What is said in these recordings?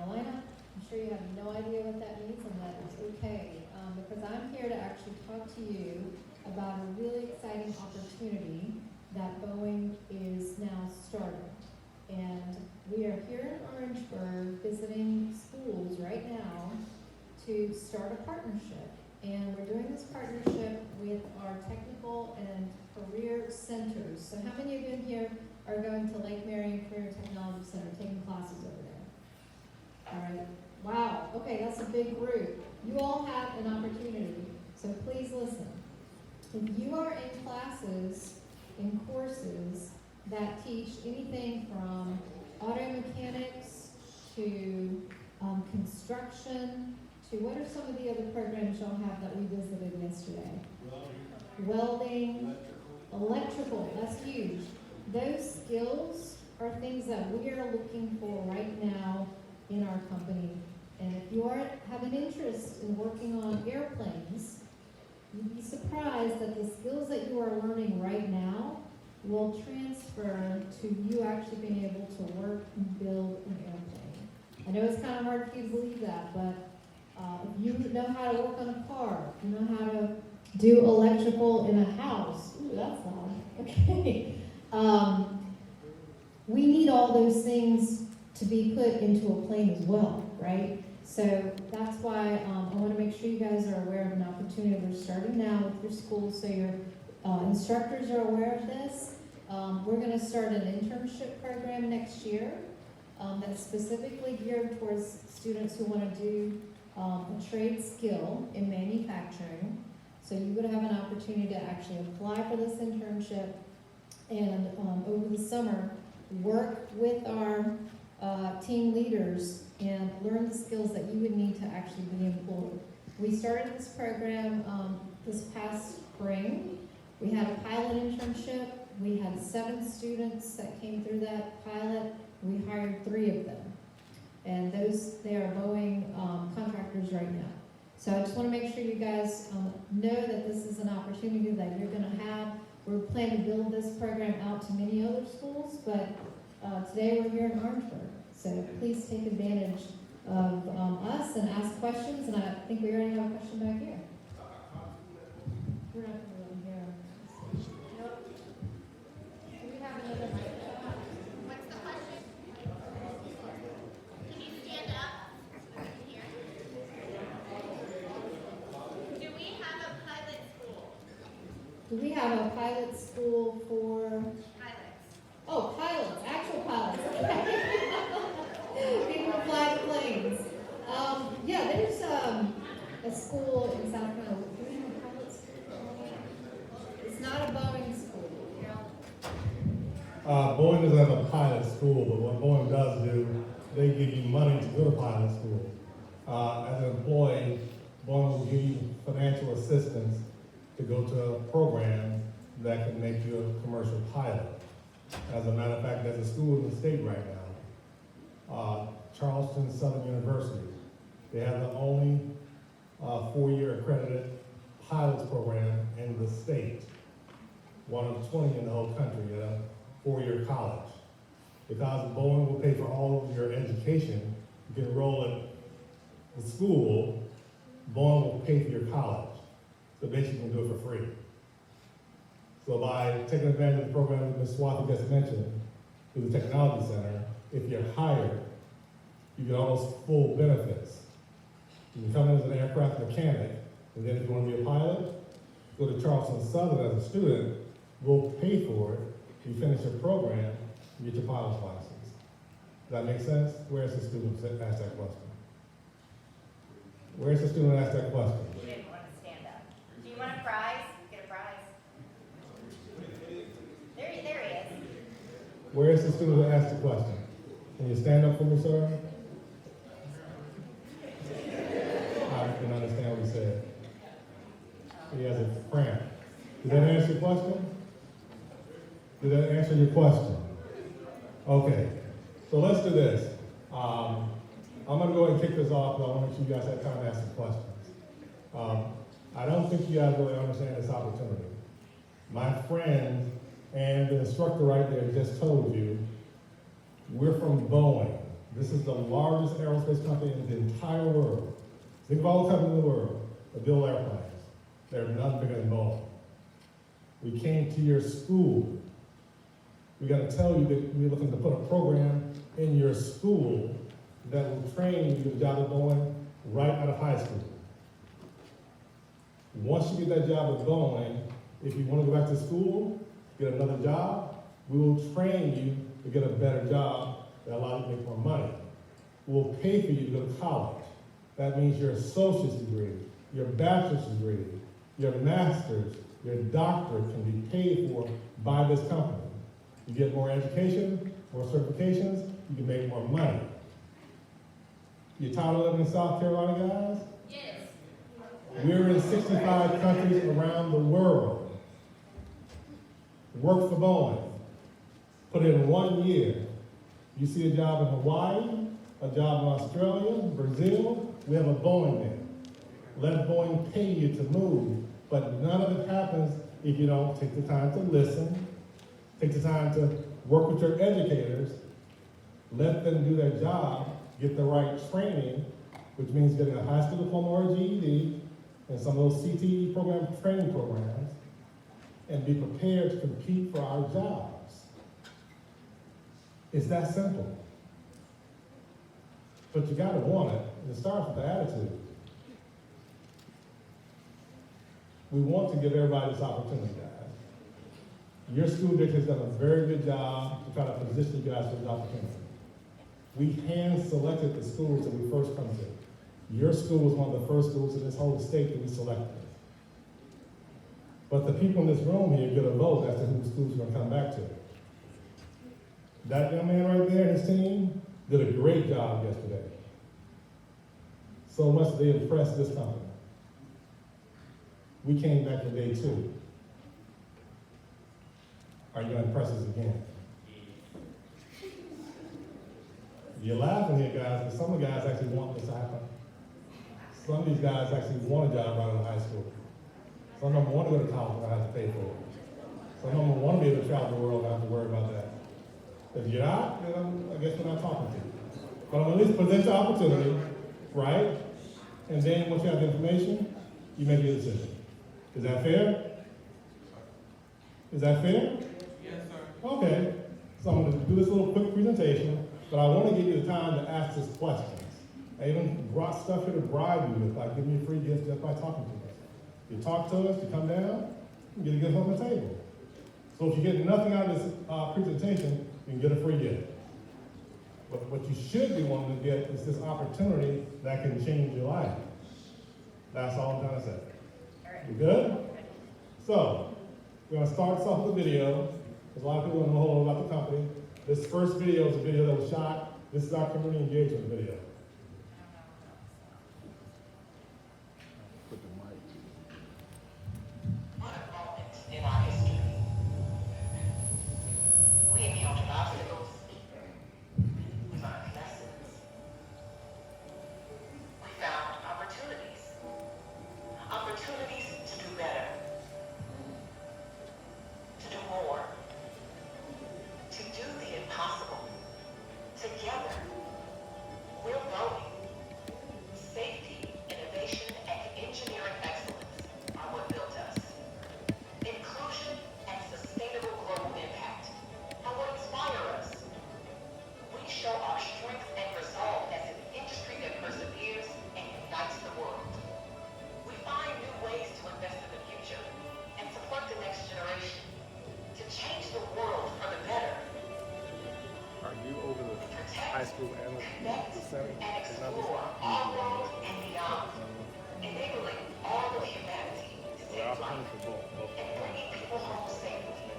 Carolina. I'm sure you have no idea what that means, and that is okay, because I'm here to actually talk to you about a really exciting opportunity that Boeing is now starting. And we are here in Orangeburg visiting schools right now to start a partnership. And we're doing this partnership with our technical and career centers. So how many of you in here are going to Lake Marion Career Technology Center, taking classes over there? All right. Wow. Okay, that's a big group. You all have an opportunity, so please listen. If you are in classes, in courses that teach anything from auto mechanics to construction, to what are some of the other programs y'all have that we visited yesterday? Welding, electrical, that's huge. Those skills are things that we are looking for right now in our company. And if you have an interest in working on airplanes, you'd be surprised that the skills that you are learning right now will transfer to you actually being able to work and build an airplane. I know it's kind of hard for you to believe that, but if you know how to work on a car, if you know how to do electrical in a house, ooh, that's loud, okay. We need all those things to be put into a plane as well, right? So that's why I want to make sure you guys are aware of an opportunity. We're starting now with your schools, so your instructors are aware of this. We're going to start an internship program next year that's specifically geared towards students who want to do a trade skill in manufacturing. So you would have an opportunity to actually apply for this internship and over the summer work with our team leaders and learn the skills that you would need to actually be employed. We started this program this past spring. We had a pilot internship. We had 7 students that came through that pilot. We hired 3 of them. And they are Boeing contractors right now. So I just want to make sure you guys know that this is an opportunity that you're going to have. We're planning to build this program out to many other schools, but today we're here in Orangeburg. So please take advantage of us and ask questions. And I think we already have a question back here. We're not going to really hear. Nope. Do we have another microphone? What's the question? Can you stand up? Here. Do we have a pilot school? Do we have a pilot school for? Pilots. Oh, pilots, actual pilots. People who fly the planes. Yeah, there's a school in South Carolina. Do we have a pilot school? It's not a Boeing school. Boeing doesn't have a pilot school, but what Boeing does do, they give you money to go to pilot school. As an employee, Boeing will give you financial assistance to go to a program that can make you a commercial pilot. As a matter of fact, there's a school in the state right now, Charleston Southern University. They have the only 4-year accredited pilots program in the state, one of 20 in the whole country at a 4-year college. Because Boeing will pay for all of your education, you can enroll in the school, Boeing will pay for your college. So basically you can do it for free. So by taking advantage of the program that Ms. Swathi just mentioned, through the Technology Center, if you're hired, you get all those full benefits. You can come in as an aircraft mechanic, and then if you want to be a pilot, go to Charleston Southern as a student, we'll pay for it, you finish your program, you get your pilot's license. Does that make sense? Where's the student that asked that question? Where's the student that asked that question? You didn't want to stand up. Do you want a prize? Get a prize. There he is. Where's the student that asked the question? Can you stand up for me, sir? I can understand what he said. He has a cramp. Did that answer your question? Did that answer your question? Okay. So let's do this. I'm going to go ahead and kick this off, but I want to make sure you guys have time to ask some questions. I don't think you guys really understand this opportunity. My friend and the instructor right there just told you, we're from Boeing. This is the largest aerospace company in the entire world. Think of all the companies in the world that build airplanes. They're none bigger than Boeing. We came to your school. We got to tell you that we're looking to put a program in your school that will train you to get a job at Boeing right out of high school. Once you get that job at Boeing, if you want to go back to school, get another job, we will train you to get a better job that allows you to make more money. We'll pay for you to go to college. That means your associate's degree, your bachelor's degree, your master's, your doctorate can be paid for by this company. You get more education, more certifications, you can make more money. You tired of living in South Carolina, guys? Yes. We're in 65 countries around the world. Work for Boeing. Put in 1 year. You see a job in Hawaii, a job in Australia, Brazil, we have a Boeing there. Let Boeing pay you to move, but none of it happens if you don't take the time to listen, take the time to work with your educators, let them do their job, get the right training, which means getting a high school diploma or a GED, and some of those CTE program training programs, and be prepared to compete for our jobs. It's that simple. But you gotta want it, and it starts with the attitude. We want to give everybody this opportunity, guys. Your school district has done a very good job to try to position you guys for this opportunity. We hand-selected the schools that we first come to. Your school was one of the first schools in this whole state that we selected. But the people in this room here get a vote as to whose schools you're gonna come back to. That young man right there and his team did a great job yesterday. So much they impressed this company. We came back for day 2. Are you gonna impress us again? You're laughing here, guys, but some of the guys actually want this to happen. Some of these guys actually want a job right out of high school. Some of them want to go to college and not have to pay for it. Some of them want to be able to travel the world and not have to worry about that. If you're not, then I guess we're not talking to you. But I'm at least present the opportunity, right? And then once you have the information, you make your decision. Is that fair? Is that fair? Yes, sir. Okay. So I'm going to do this little quick presentation, but I want to give you the time to ask us questions. I even brought stuff here to bribe you with, like giving you free gifts just by talking to us. You talk to us, you come down, you get a gift on the table. So if you get nothing out of this presentation, you can get a free gift. But what you should be wanting to get is this opportunity that can change your life. That's all I'm trying to say. All right. You good? So, we're going to start this off with a video, because a lot of people don't know a whole lot about the company. This first video is a video that was shot. This is our community engagement video. What a moment in our history. We encountered obstacles. We learned lessons. We found opportunities. Opportunities to do better. To do more. To do the impossible. Together, we're growing. Safety, innovation, and engineering excellence are what built us. Inclusion and sustainable global impact are what inspire us. We show our strength and resolve as an industry that perseveres and unites the world. We find new ways to invest in the future and support the next generation to change the world for the better. Are you over the Protect, high school and connect, the center? and explore our world and beyond, enabling all of humanity to There are take flight opportunities for both. and bringing people home safely.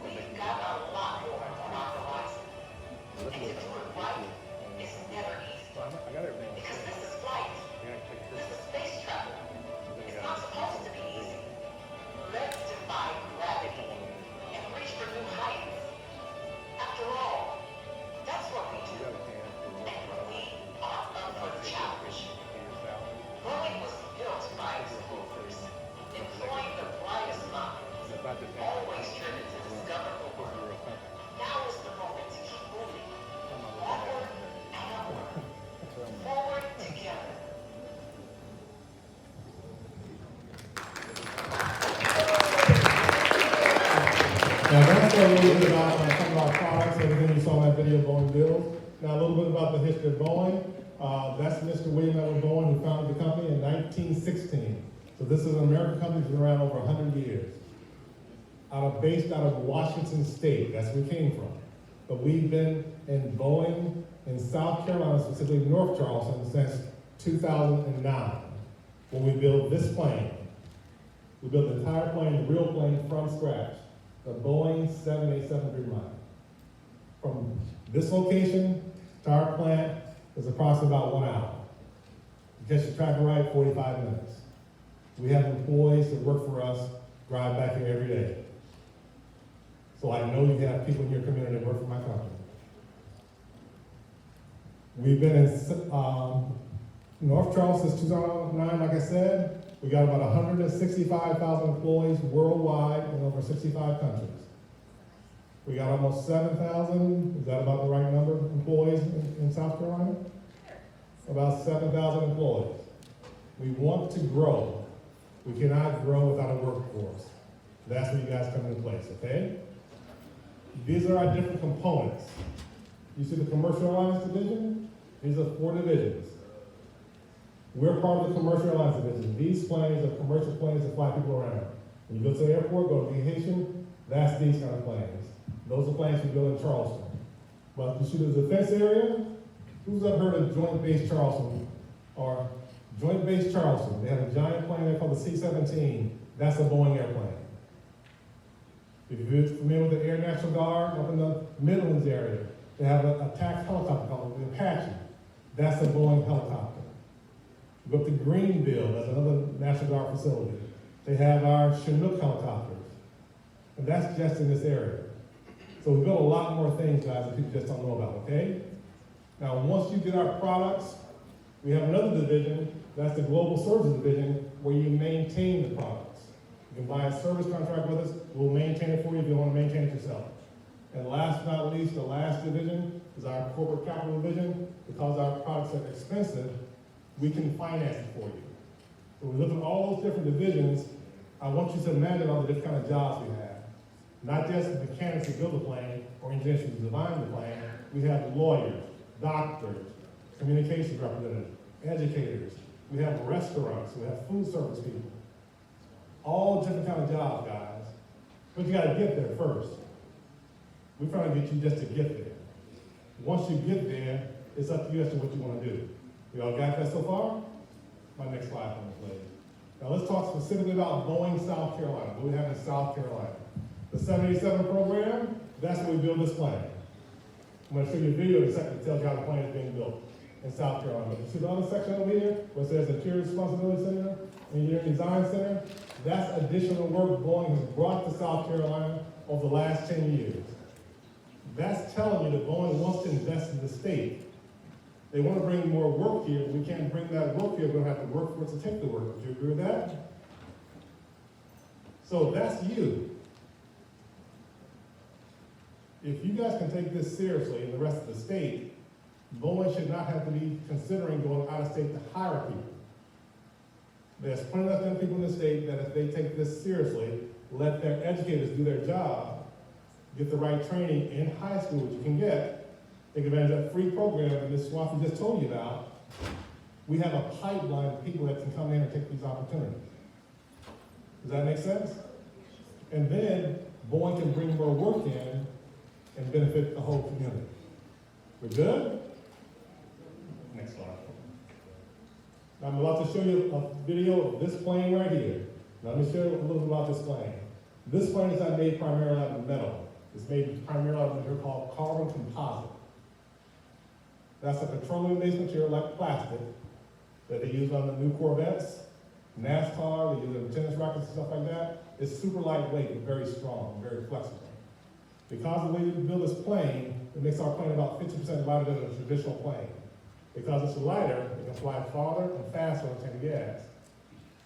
We've got a lot more on our horizon, and to do it right is never easy, I got everything. because this is flight, I gotta take this this. is space travel. Then It's you not gotta- supposed to be easy. Let's defy gravity and reach for new heights. After all, that's what we You do, got a hand for what and we are up for the challenge. your salary. Boeing was built by explorers, employing the brightest minds, It's not just always driven to discover the You're world. a company. Now is the moment to keep moving. I'm not Walk looking show you a little bit about some of our products, everything you saw in that video Boeing builds. Now, a little bit about the history of Boeing. That's Mr. William Edward Boeing, who founded the company in 1916. So this is an American company that's been around over 100 years. Based out of Washington State, that's where we came from. But we've been in Boeing in South Carolina, specifically North Charleston, since 2009, when we built this plane. We built the entire plane, the real plane, from scratch, the Boeing 787 Dreamliner. From this location to our plant is approximately about 1 hour. You catch the traffic right, 45 minutes. We have employees that work for us, drive back here every day. So I know you have people in your community that work for my company. We've been in North Charleston since 2009, like I said. We got about 165,000 employees worldwide in over 65 countries. We got almost 7,000, is that about the right number, employees in South Carolina? About 7,000 employees. We want to grow. We cannot grow without a workforce. That's where you guys come into place, okay? These are our different components. You see the commercial airlines division? These are 4 divisions. We're part of the commercial airlines division. These planes are commercial planes that fly people around. When you go to the airport, go to vacation, that's these kind of planes. Those are planes we build in Charleston. But you see the defense area? Who's ever heard of Joint Base Charleston? Or Joint Base Charleston. They have a giant plane there called the C-17. That's a Boeing airplane. If you're familiar with the Air National Guard up in the Midlands area, they have an attack helicopter called the Apache. That's a Boeing helicopter. You go up to Greenville, that's another National Guard facility. They have our Chinook helicopters. And that's just in this area. So we built a lot more things, guys, that people just don't know about, okay? Now, once you get our products, we have another division, that's the Global Services Division, where you maintain the products. You can buy a service contract with us, we'll maintain it for you if you want to maintain it yourself. And last but not least, the last division is our corporate capital division. Because our products are expensive, we can finance it for you. So when we look at all those different divisions, I want you to imagine all the different kind of jobs we have. Not just mechanics who build the plane or engineers who design the plane. We have lawyers, doctors, communications representatives, educators. We have restaurants, we have food service people. All different kind of jobs, guys. But you gotta get there first. We're trying to get you just to get there. Once you get there, it's up to you as to what you want to do. We all got that so far? My next slide, please. Now let's talk specifically about Boeing, South Carolina. What we have in South Carolina. The 787 program, that's where we build this plane. I'm going to show you a video in a second that tells you how the plane is being built in South Carolina. You see the other section over here where it says Interior Responsibility Center, Engineering Design Center? That's additional work Boeing has brought to South Carolina over the last 10 years. That's telling you that Boeing wants to invest in the state. They want to bring more work here, but we can't bring that work here. We're going to have to work for it to take the work. Would you agree with that? So that's you. If you guys can take this seriously in the rest of the state, Boeing should not have to be considering going out of state to hire people. There's plenty of other people in the state that if they take this seriously, let their educators do their job, get the right training in high school, which you can get, take advantage of that free program that Ms. Swafford just told you about. We have a pipeline of people that can come in and take these opportunities. Does that make sense? And then Boeing can bring more work in and benefit the whole community. We're good? Next slide. Now I'm about to show you a video of this plane right here. Now, let me show you a little bit about this plane. This plane is not made primarily out of metal. It's made primarily out of what they're called carbon composite. That's a petroleum-based material like plastic that they use on the new Corvettes, NASCAR, they use it in tennis rackets and stuff like that. It's super lightweight but very strong, very flexible. Because of the way we build this plane, it makes our plane about 50% lighter than a traditional plane. Because it's lighter, it can fly farther and faster on a tank of gas.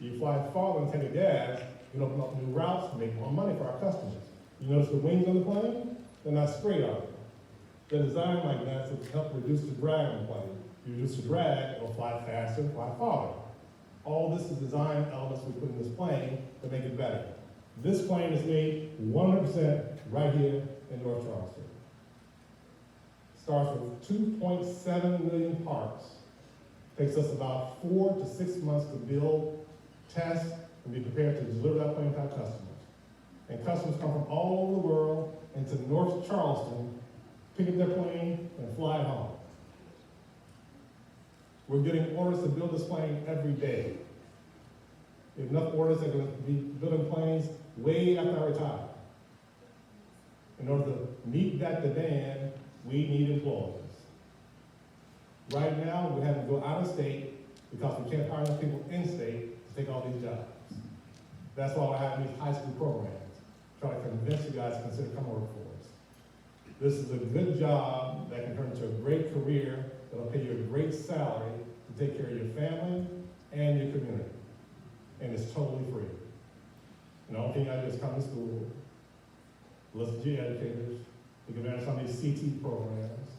You fly farther on a tank of gas, you can open up new routes and make more money for our customers. You notice the wings on the plane? They're not straight out. They're designed like that to help reduce the drag on the plane. You reduce the drag, it'll fly faster, fly farther. All this is design elements we put in this plane to make it better. This plane is made 100% right here in North Charleston. Starts with 2.7 million parts. Takes us about 4 to 6 months to build, test, and be prepared to deliver that plane to our customers. And customers come from all over the world into North Charleston, pick up their plane, and fly it home. We're getting orders to build this plane every day. We have enough orders that are going to be building planes way after I retire. In order to meet that demand, we need employees. Right now, we're having to go out of state because we can't hire enough people in state to take all these jobs. That's why we're having these high school programs, try to convince you guys to consider coming work for us. This is a good job that can turn into a great career that'll pay you a great salary to take care of your family and your community. And it's totally free. And the only thing I do is come to school, listen to your educators, take advantage of some of these CT programs,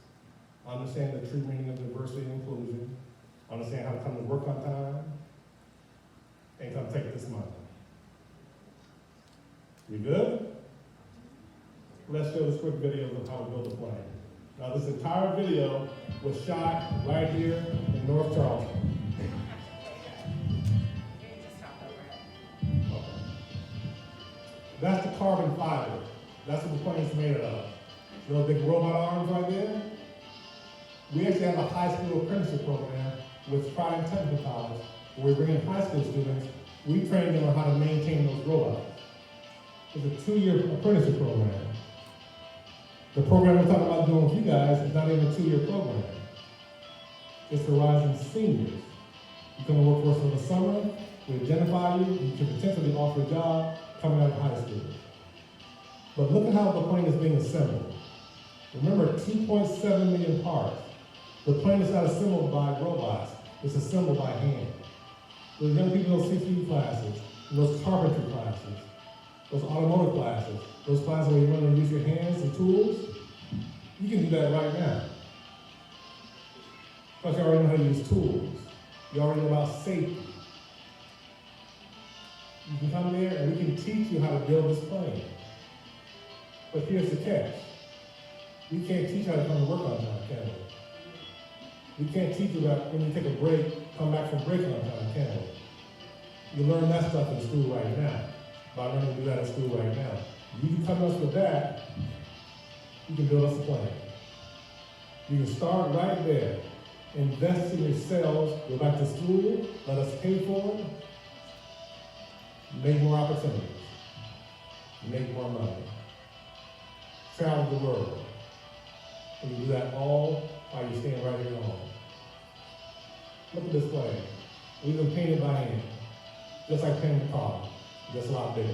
understand the true meaning of diversity and inclusion, understand how to come to work on time, and come take this money. We good? Let's show this quick video of how to build a plane. Now this entire video was shot right here in North Charleston. You can just talk over it. Okay. That's the carbon fiber. That's what the plane is made of. Those big robot arms right there. We actually have a high school apprenticeship program with Trident Technical College, where we bring in high school students. We train them on how to maintain those robots. It's a 2-year apprenticeship program. The program we're talking about doing with you guys is not even a 2-year program. It's for rising seniors. You come to work for us for the summer, we identify you, you can potentially offer a job coming out of high school. But look at how the plane is being assembled. Remember, 2.7 million parts. The plane is not assembled by robots, it's assembled by hand. Those young people in those CTE classes, those carpentry classes, those automotive classes, those classes where you learn to use your hands and tools, you can do that right now. Plus you already know how to use tools. You already know about safety. You can come there and we can teach you how to build this plane. But here's the catch. We can't teach you how to come to work on time, can we? We can't teach you about when you take a break, come back from break on time, can we? You learn that stuff in school right now. By learning to do that in school right now. You can come to us with that, you can build us a plan. You can start right there. Invest in yourselves, go back to school, let us pay for it, make more opportunities, make more money, travel the world. And you do that all while you're staying right here at home. Look at this plane. We've been painted by hand, just like painting a car, just a lot bigger.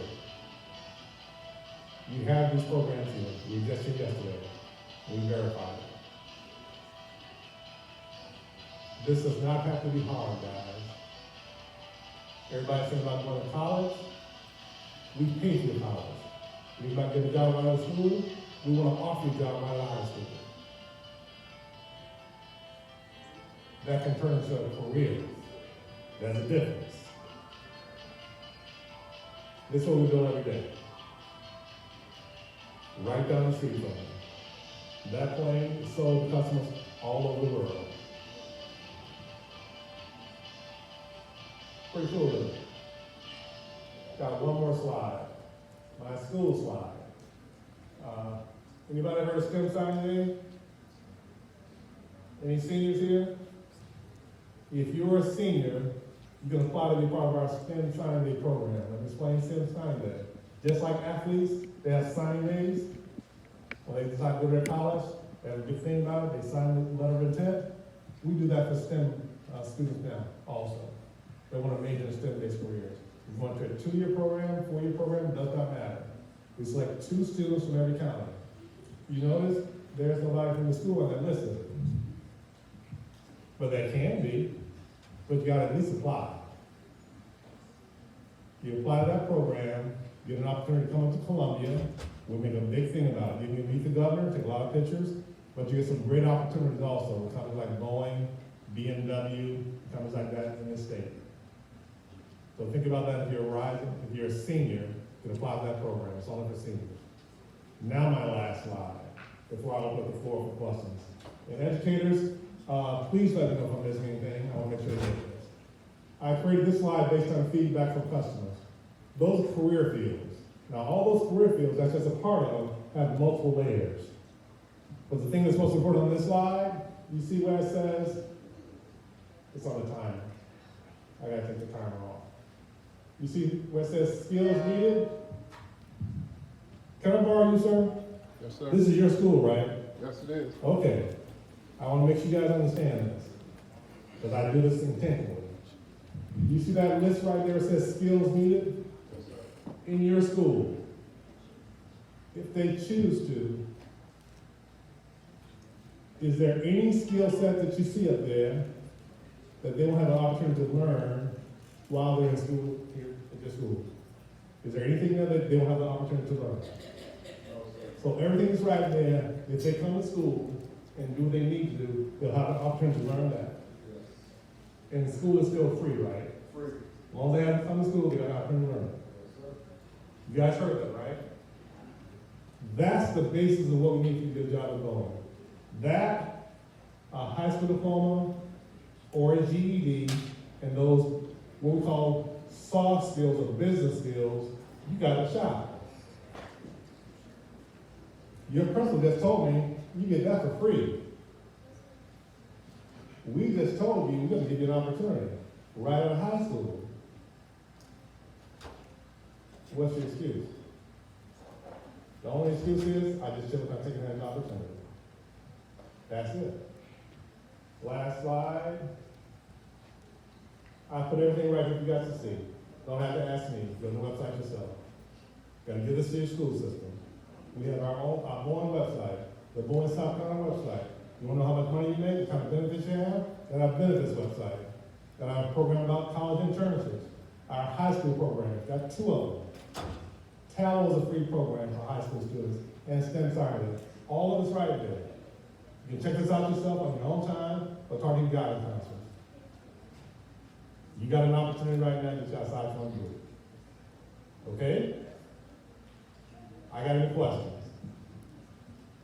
You have these programs here. We just did yesterday. We verified it. This does not have to be hard, guys. Everybody's thinking about going to college. We pay for your college. If you're about to get a job right out of school, we want to offer you a job right out of high school. That can turn into a career. There's a difference. This is what we do every day. Right down the street from me. That plane is sold to customers all over the world. Pretty cool, isn't it? Got one more slide. My school slide. Anybody heard of STEM Science Day? Any seniors here? If you're a senior, you can apply to be part of our STEM Science Day program. Let me explain STEM Science Day. Just like athletes, they have signing days. When they decide to go to their college, they have a good thing about it, they sign the letter of intent. We do that for STEM students now also. They want to major in STEM-based careers. If you want to a 2-year program, 4-year program, does not matter. We select 2 students from every county. You notice there's nobody from the school on that list. But there can be, but you got to at least apply. You apply to that program, get an opportunity to come up to Columbia. We make a big thing about it. You can meet the governor, take a lot of pictures, but you get some great opportunities also with companies like Boeing, BMW, companies like that in this state. So think about that if you're rising, if you're a senior, can apply to that program. It's only for seniors. Now my last slide, before I open up the floor for questions. And educators, please let me know if I'm missing anything. I want to make sure you get this. I created this slide based on feedback from customers. Those are career fields. Now, all those career fields that's just a part of have multiple layers. But the thing that's most important on this slide, you see where it says, it's on the timer. I gotta take the timer off. You see where it says skills needed? Can I borrow you, sir? Yes, sir. This is your school, right? Yes, it is. Okay. I want to make sure you guys understand this, because I do this intentionally. You see that list right there? It says skills needed Yes, sir. in your school. If they choose to, is there any skill set that you see up there that they will have an opportunity to learn while they're in school here at your school? Is there anything there that they will have the opportunity to learn? So everything is right there. If they come to school and do what they need to do, they'll have an opportunity to learn that. And school is still free, right? Free. As long as they have to come to school, they got an opportunity to learn. You guys heard that, right? That's the basis of what we need to do a job at Boeing. That, a high school diploma, or a GED, and those, what we call soft skills or business skills, you got a shot. Your principal just told me you get that for free. We just told you we're going to give you an opportunity right out of high school. What's your excuse? The only excuse is I just shouldn't have taken that opportunity. That's it. Last slide. I put everything right here for you guys to see. Don't have to ask me. Go to the website yourself. Got to give this to your school system. We have our Boeing website, the Boeing South Carolina website. You want to know how much money you make, the kind of benefits you have? Then our benefits website. Then our program about college internships. Our high school program, got 2 of them. Tallow is a free program for high school students, and STEM science. All of it's right there. You can check this out yourself on your own time, or talk to your guidance counselors. You got an opportunity right now that you're outside from you. Okay? I got any questions?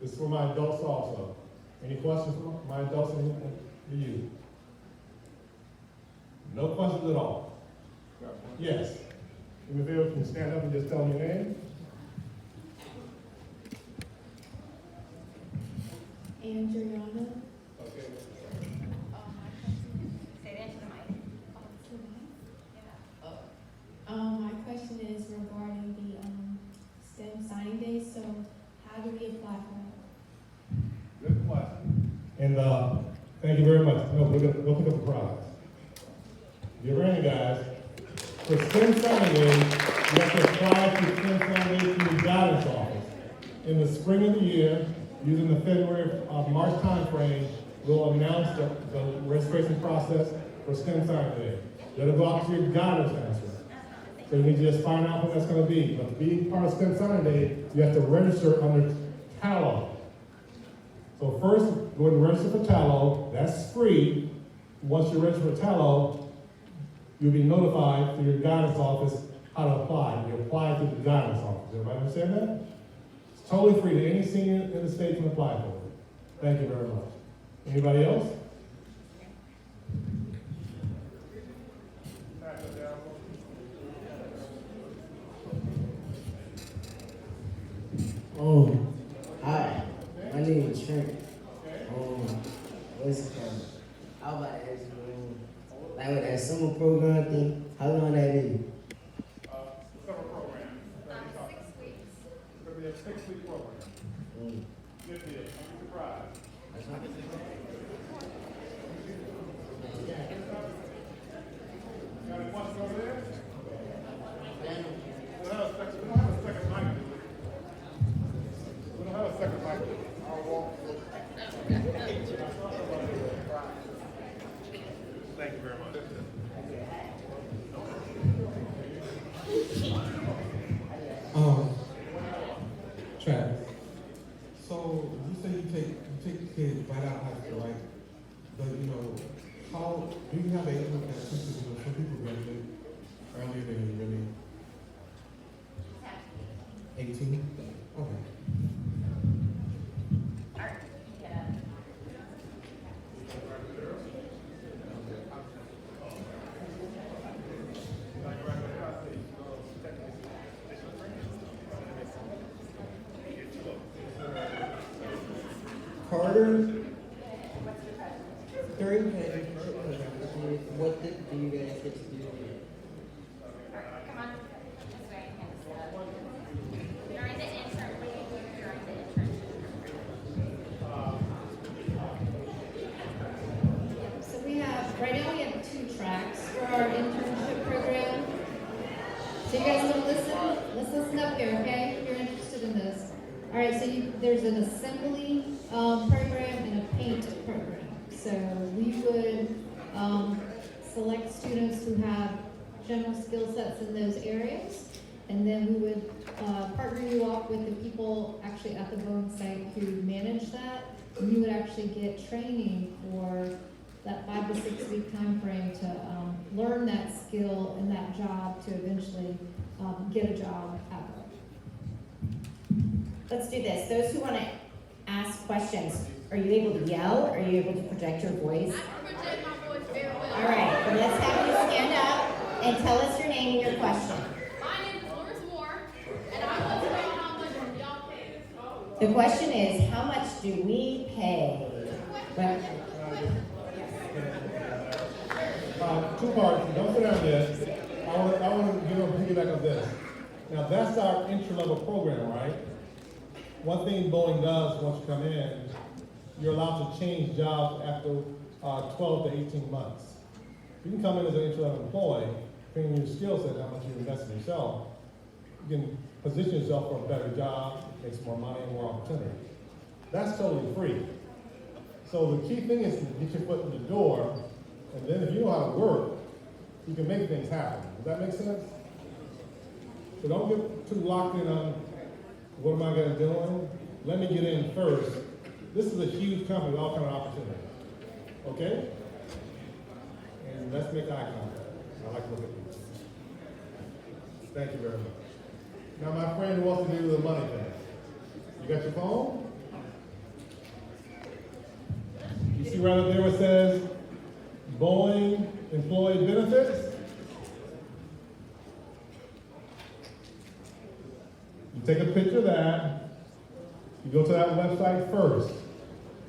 This is for my adults also. Any questions for my adults and for you? No questions at all? Yes. If you can stand up and just tell me your name. Andriana. Okay. Say that to the mic. Yeah. My question is regarding the STEM signing day, so how do we apply for it? Good question. And thank you very much. No, we'll pick up the prize. You're ready, guys. For STEM signing day, you have to apply to STEM signing day through the guidance office. In the spring of the year, using the February, March timeframe, we'll announce the registration process for STEM signing day. That'll go out to your guidance counselor. So you need to just find out what that's going to be. But to be part of STEM signing day, you have to register under Tallow. So first, go ahead and register for Tallow. That's free. Once you register for Tallow, you'll be notified through your guidance office how to apply. You apply through the guidance office. Everybody understand that? It's totally free to any senior in the state can apply for it. Thank you very much. Anybody else? Hi, my name is Trent. What's it called? I was about to ask you, like with that summer program thing, how long that is? Summer program. 6 weeks. It's going to be a 6-week program. Good deal. I'm surprised. Got any questions over there? We don't have a second mic. We don't have a second mic. I'll walk. Thank you very much. Travis. So you say you take kids right out of high school, right? But how do you have a look at teachers? Some people graduate earlier than you really. during What's your question? During the internship program, what do you guys get to do? All right, come on. This way, hand this up. During the intern, what do you do during the internship? So we have, right now we have 2 tracks for our internship program. So you guys want to listen? Let's listen up here, okay? If you're interested in this. All right, so there's an assembly program and a paint program. So we would select students who have general skill sets in those areas, and then we would partner you off with the people actually at the Boeing site who manage that, and you would actually get training for that 5 to 6 week time frame to learn that skill and that job to eventually get a job at Boeing. Let's do this. Those who want to ask questions, are you able to yell? Are you able to project your voice? I can project my voice very well. All right, then let's have you stand up and tell us your name and your question. My name is Loris Moore, and I want to know how much y'all pay. The question is, how much do we pay? Well, 2 parts, don't sit down yet. I want to give a piggyback on this. Now, that's our entry-level program, right? One thing Boeing does once you come in, you're allowed to change jobs after 12 to 18 months. You can come in as an entry-level employee, depending on your skill set, how much you invest in yourself. You can position yourself for a better job, make some more money and more opportunity. That's totally free. So the key thing is to get your foot in the door, and then if you know how to work, you can make things happen. Does that make sense? So don't get too locked in on what am I going to do? Let me get in first. This is a huge company with all kinds of opportunities. Okay? And let's make eye contact. I like to look at people. Thank you very much. Now my friend who wants to do the money thing. You got your phone? You see right up there where it says Boeing Employee Benefits? You take a picture of that. You go to that website first.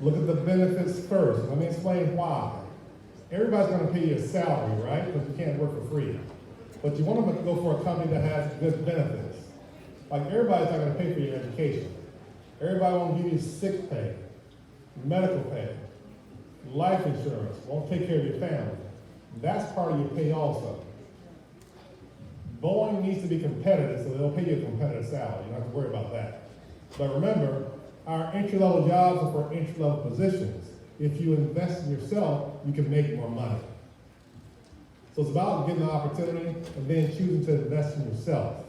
Look at the benefits first. Let me explain why. Everybody's going to pay you a salary, right? Because you can't work for free. But you want to go for a company that has good benefits. Like everybody's not going to pay for your education. Everybody won't give you sick pay, medical pay, life insurance, won't take care of your family. That's part of your pay also. Boeing needs to be competitive, so they'll pay you a competitive salary. You don't have to worry about that. But remember, our entry-level jobs are for entry-level positions. If you invest in yourself, you can make more money. So it's about getting the opportunity and then choosing to invest in yourself.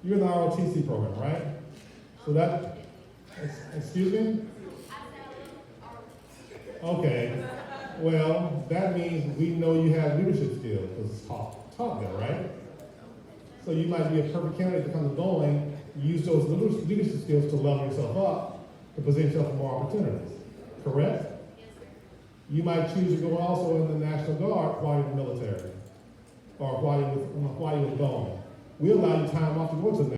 You're in the ROTC program, right? So that, excuse me? Okay. Well, that means we know you have leadership skills, because it's taught there, right? So you might be a perfect candidate to come to Boeing, use those leadership skills to level yourself up, to position yourself for more opportunities. Correct? Yes, sir. You might choose to go also in the National Guard while you're in the military, or while you're with Boeing. We allow you time off to go to the